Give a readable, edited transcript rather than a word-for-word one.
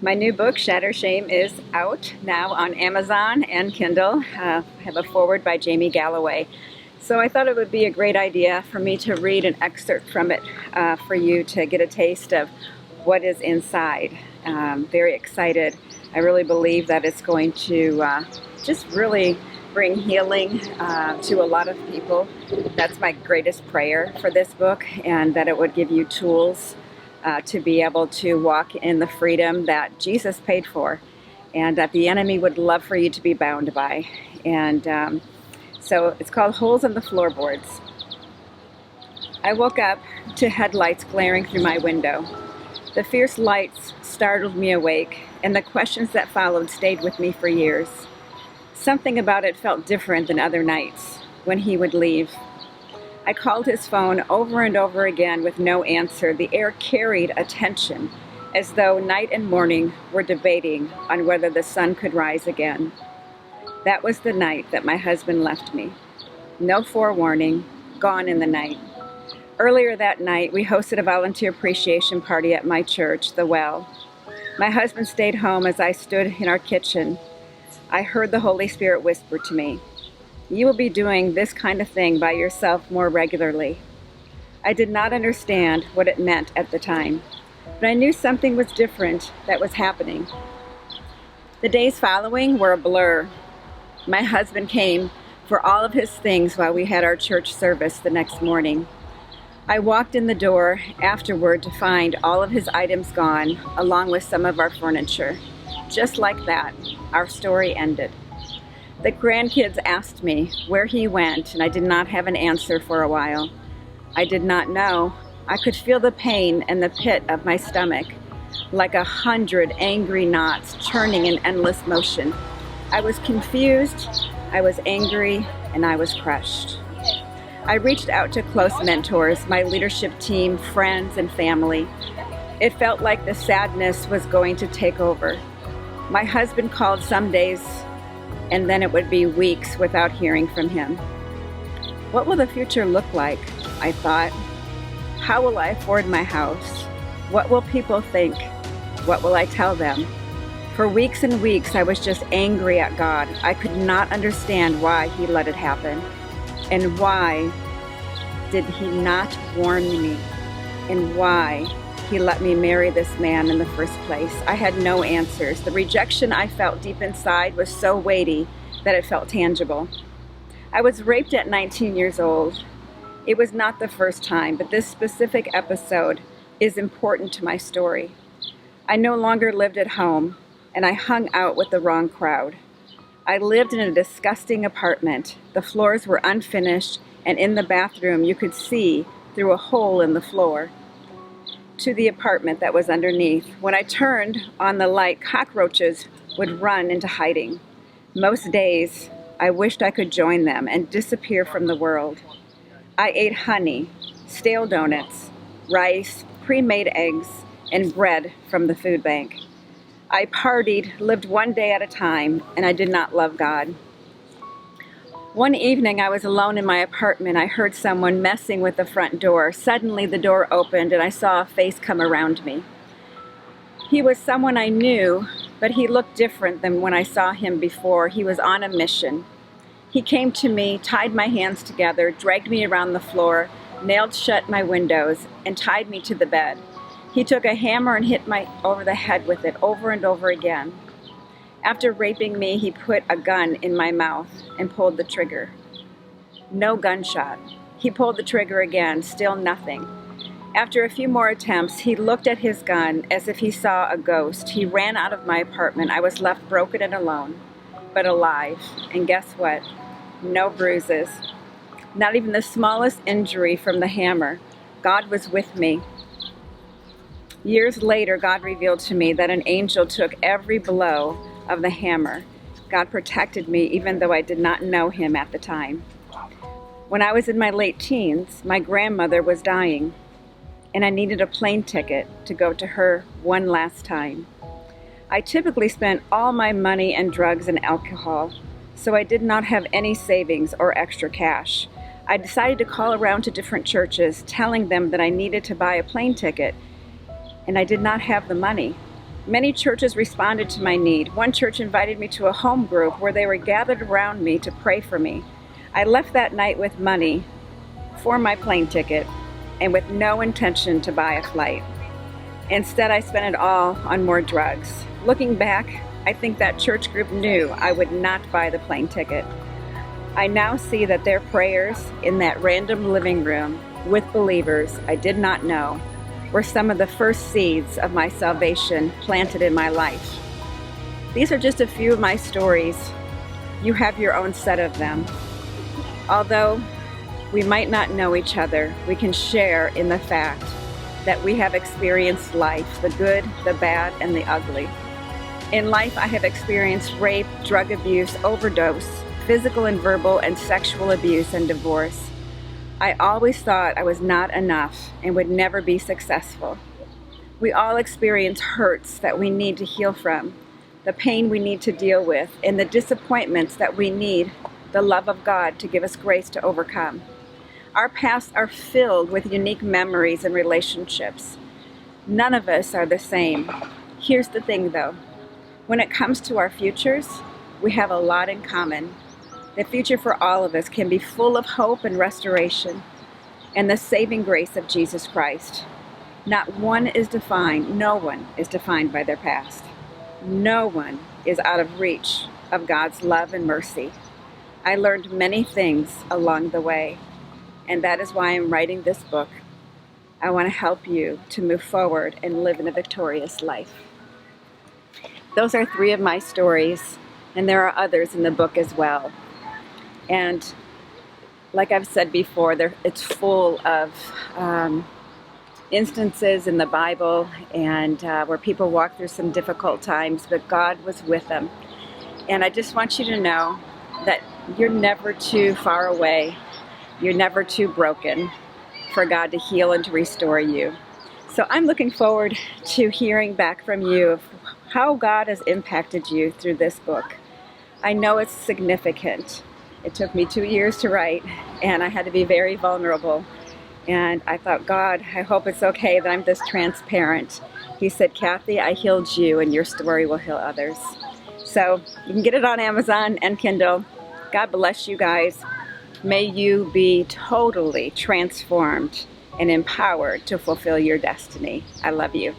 My new book, Shatter, is out now on Amazon and Kindle. I have a foreword by Jamie Galloway. So I thought it would be a great idea for me to read an excerpt from it for you to get a taste of what is inside. Very excited. I really believe that it's going to just really bring healing to a lot of people. That's my greatest prayer for this book, and that it would give you tools to be able to walk in the freedom that Jesus paid for, and that the enemy would love for you to be bound by. And so it's called Holes in the Floorboards. I woke up to headlights glaring through my window. The fierce lights startled me awake, and the questions that followed stayed with me for years. Something about it felt different than other nights when he would leave. I called his phone over and over again with no answer. The air carried a tension, as though night and morning were debating on whether the sun could rise again. That was the night that my husband left me. No forewarning, gone in the night. Earlier that night, we hosted a volunteer appreciation party at my church, The Well. My husband stayed home. As I stood in our kitchen, I heard the Holy Spirit whisper to me, "You will be doing this kind of thing by yourself more regularly." I did not understand what it meant at the time, but I knew something was different that was happening. The days following were a blur. My husband came for all of his things while we had our church service the next morning. I walked in the door afterward to find all of his items gone, along with some of our furniture. Just like that, our story ended. The grandkids asked me where he went, and I did not have an answer for a while. I did not know. I could feel the pain in the pit of my stomach, like 100 angry knots churning in endless motion. I was confused, I was angry, and I was crushed. I reached out to close mentors, my leadership team, friends, and family. It felt like the sadness was going to take over. My husband called some days, and then it would be weeks without hearing from him. What will the future look like? I thought. How will I afford my house? What will people think? What will I tell them? For weeks and weeks, I was just angry at God. I could not understand why he let it happen. And why did he not warn me? And why he let me marry this man in the first place? I had no answers. The rejection I felt deep inside was so weighty that it felt tangible. I was raped at 19 years old. It was not the first time, but this specific episode is important to my story. I no longer lived at home, and I hung out with the wrong crowd. I lived in a disgusting apartment. The floors were unfinished, and in the bathroom you could see through a hole in the floor to the apartment that was underneath. When I turned on the light, cockroaches would run into hiding. Most days, I wished I could join them and disappear from the world. I ate honey, stale donuts, rice, pre-made eggs, and bread from the food bank. I partied, lived one day at a time, and I did not love God. One evening, I was alone in my apartment. I heard someone messing with the front door. Suddenly, the door opened, and I saw a face come around me. He was someone I knew, but he looked different than when I saw him before. He was on a mission. He came to me, tied my hands together, dragged me around the floor, nailed shut my windows, and tied me to the bed. He took a hammer and hit me over the head with it over and over again. After raping me, he put a gun in my mouth and pulled the trigger. No gunshot. He pulled the trigger again, still nothing. After a few more attempts, he looked at his gun as if he saw a ghost. He ran out of my apartment. I was left broken and alone, but alive. And guess what? No bruises. Not even the smallest injury from the hammer. God was with me. Years later, God revealed to me that an angel took every blow of the hammer. God protected me even though I did not know him at the time. When I was in my late teens, my grandmother was dying, and I needed a plane ticket to go to her one last time. I typically spent all my money and drugs and alcohol, so I did not have any savings or extra cash. I decided to call around to different churches, telling them that I needed to buy a plane ticket, and I did not have the money. Many churches responded to my need. One church invited me to a home group where they were gathered around me to pray for me. I left that night with money for my plane ticket and with no intention to buy a flight. Instead, I spent it all on more drugs. Looking back, I think that church group knew I would not buy the plane ticket. I now see that their prayers in that random living room with believers I did not know were some of the first seeds of my salvation planted in my life. These are just a few of my stories. You have your own set of them. Although we might not know each other, we can share in the fact that we have experienced life, the good, the bad, and the ugly. In life, I have experienced rape, drug abuse, overdose, physical and verbal and sexual abuse, and divorce. I always thought I was not enough and would never be successful. We all experience hurts that we need to heal from, the pain we need to deal with, and the disappointments that we need the love of God to give us grace to overcome. Our pasts are filled with unique memories and relationships. None of us are the same. Here's the thing though, when it comes to our futures, we have a lot in common. The future for all of us can be full of hope and restoration and the saving grace of Jesus Christ. No one is defined by their past. No one is out of reach of God's love and mercy. I learned many things along the way, and that is why I'm writing this book. I want to help you to move forward and live in a victorious life. Those are 3 of my stories, and there are others in the book as well. And like I've said before, it's full of instances in the Bible and where people walk through some difficult times, but God was with them. And I just want you to know that you're never too far away. You're never too broken for God to heal and to restore you. So I'm looking forward to hearing back from you of how God has impacted you through this book. I know it's significant. It took me 2 years to write, and I had to be very vulnerable. And I thought, God, I hope it's okay that I'm this transparent. He said, Kathy, I healed you, and your story will heal others. So you can get it on Amazon and Kindle. God bless you guys. May you be totally transformed and empowered to fulfill your destiny. I love you.